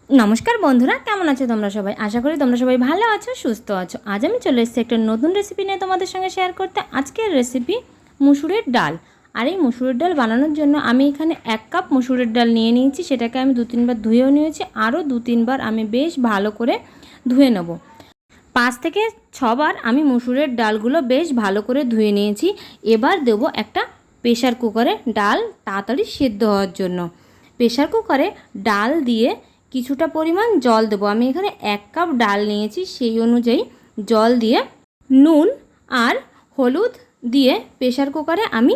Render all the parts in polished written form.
নমস্কার বন্ধুরা, কেমন আছো তোমরা সবাই? আশা করি তোমরা সবাই ভালো আছো, সুস্থ আছো। আজ আমি চলে এসেছি একটা নতুন রেসিপি নিয়ে তোমাদের সঙ্গে শেয়ার করতে। আজকের রেসিপি মুসুরের ডাল। আর এই মুসুরের ডাল বানানোর জন্য আমি এখানে 1 কাপ মুসুরের ডাল নিয়ে নিয়েছি। সেটাকে আমি 2-3 বার ধুয়েও নিয়েছি, আরও 2-3 বার আমি বেশ ভালো করে ধুয়ে নেব। 5 থেকে 6 বার আমি মুসুরের ডালগুলো বেশ ভালো করে ধুয়ে নিয়েছি। এবার দেবো একটা প্রেশার কুকারে ডাল তাড়াতাড়ি সেদ্ধ হওয়ার জন্য। প্রেশার কুকারে ডাল দিয়ে কিছুটা পরিমাণ জল দেবো। আমি এখানে 1 কাপ ডাল নিয়েছি, সেই অনুযায়ী জল দিয়ে নুন আর হলুদ দিয়ে প্রেশার কুকারে আমি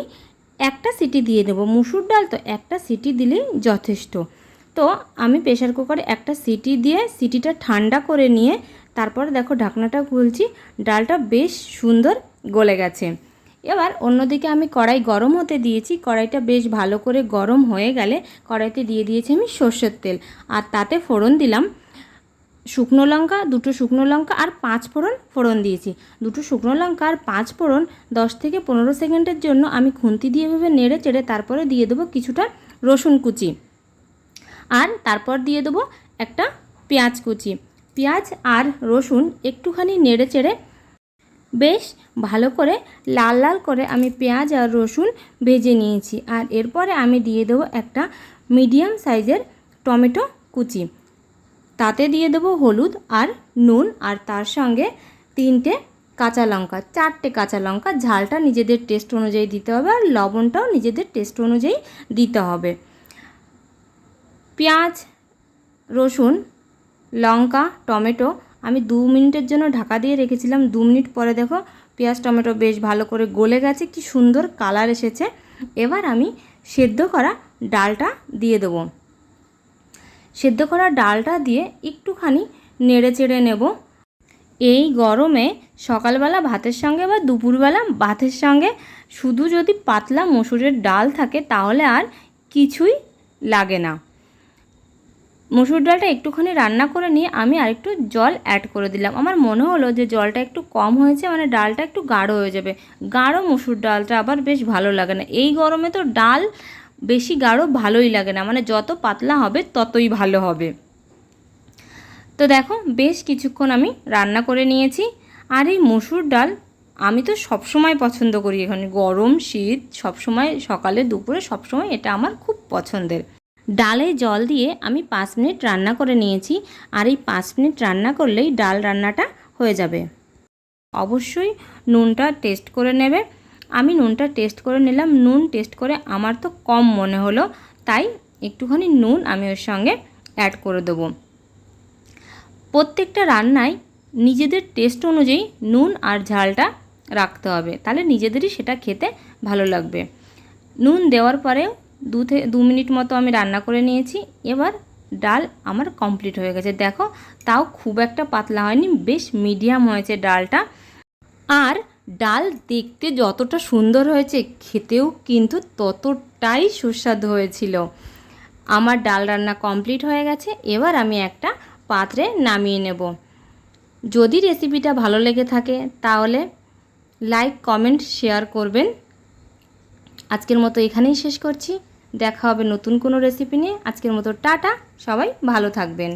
একটা সিটি দিয়ে দেবো। মুসুর ডাল তো একটা সিটি দিলেই যথেষ্ট। তো আমি প্রেশার কুকারে একটা সিটি দিয়ে সিটিটা ঠান্ডা করে নিয়ে তারপর দেখো ঢাকনাটা খুলছি, ডালটা বেশ সুন্দর গলে গেছে। এবার অন্যদিকে আমি কড়াই গরম হতে দিয়েছি। কড়াইটা বেশ ভালো করে গরম হয়ে গেলে কড়াইতে দিয়ে দিয়েছি আমি সর্ষের তেল, আর তাতে ফোড়ন দিলাম শুকনো লঙ্কা, 2টো শুকনো লঙ্কা আর 5 ফোড়ন দিয়েছি। 2টো শুকনো লঙ্কা আর 5 ফোড়ন 10 থেকে 15 সেকেন্ডের জন্য আমি খুন্তি দিয়ে এভাবে নেড়ে চেড়ে তারপরে দিয়ে দেবো কিছুটা রসুন কুচি, আর তারপর দিয়ে দেবো একটা পেঁয়াজ কুচি। পেঁয়াজ আর রসুন একটুখানি নেড়ে চেড়ে বেশ ভালো করে লাল লাল করে আমি পেঁয়াজ আর রসুন ভেজে নিয়েছি। আর এরপরে আমি দিয়ে দেবো একটা মিডিয়াম সাইজের টমেটো কুচি, তাতে দিয়ে দেবো হলুদ আর নুন, আর তার সঙ্গে 3টে কাঁচা লঙ্কা, 4টে কাঁচা লঙ্কা। ঝালটা নিজেদের টেস্ট অনুযায়ী দিতে হবে, আর লবণটাও নিজেদের টেস্ট অনুযায়ী দিতে হবে। পেঁয়াজ, রসুন, লঙ্কা, টমেটো আমি 2 মিনিটের জন্য ঢাকা দিয়ে রেখেছিলাম। 2 মিনিট পরে দেখো পেঁয়াজ টমেটো বেশ ভালো করে গলে গেছে, কি সুন্দর কালার এসেছে। এবার আমি সেদ্ধ করা ডালটা দিয়ে দেবো। সেদ্ধ করা ডালটা দিয়ে একটুখানি নেড়ে চেড়ে নেব। এই গরমে সকালবেলা ভাতের সঙ্গে বা দুপুরবেলা ভাতের সঙ্গে শুধু যদি পাতলা মসুরের ডাল থাকে তাহলে আর কিছুই লাগে না। মসুর ডালটা একটুখানি রান্না করে নিয়ে আমি আরেকটু জল অ্যাড করে দিলাম। আমার মনে হলো যে জলটা একটু কম হয়েছে, মানে ডালটা একটু গাঢ় হয়ে যাবে। গাঢ় মসুর ডালটা আবার বেশ ভালো লাগে না। এই গরমে তো ডাল বেশি গাঢ় ভালোই লাগে না, মানে যত পাতলা হবে ততই ভালো হবে। তো দেখো বেশ কিছুক্ষণ আমি রান্না করে নিয়েছি। আর এই মসুর ডাল আমি তো সবসময় পছন্দ করি, এখানে গরম শীত সবসময় সকালে দুপুরে সবসময় এটা আমার খুব পছন্দের। ডালে জল দিয়ে আমি 5 মিনিট রান্না করে নিয়েছি, আর এই 5 মিনিট রান্না করলেই ডাল রান্নাটা হয়ে যাবে। অবশ্যই নুনটা টেস্ট করে নেবে। আমি নুনটা টেস্ট করে নিলাম। নুন টেস্ট করে আমার তো কম মনে হলো, তাই একটুখানি নুন আমি ওর সঙ্গে অ্যাড করে দেবো। প্রত্যেকটা রান্নায় নিজেদের টেস্ট অনুযায়ী নুন আর ঝালটা রাখতে হবে, তাহলে নিজেদেরই সেটা খেতে ভালো লাগবে। নুন দেওয়ার পরেও 2 মিনিট মতো আমি রান্না করে নিয়েছি। এবার ডাল আমার কমপ্লিট হয়ে গেছে। দেখো তাও খুব একটা পাতলা হয়নি, বেশ মিডিয়াম হয়েছে ডালটা। আর ডাল দেখতে যতটা সুন্দর হয়েছে খেতেও কিন্তু ততটাই সুস্বাদু হয়েছিল। আমার ডাল রান্না কমপ্লিট হয়ে গেছে। এবার আমি একটা পাত্রে নামিয়ে নেব। যদি রেসিপিটা ভালো লেগে থাকে তাহলে লাইক, কমেন্ট, শেয়ার করবেন। আজকের মতো এখানেই শেষ করছি। দেখা হবে নতুন কোনো রেসিপি নিয়ে। আজকের মতো টাটা, সবাই ভালো থাকবেন।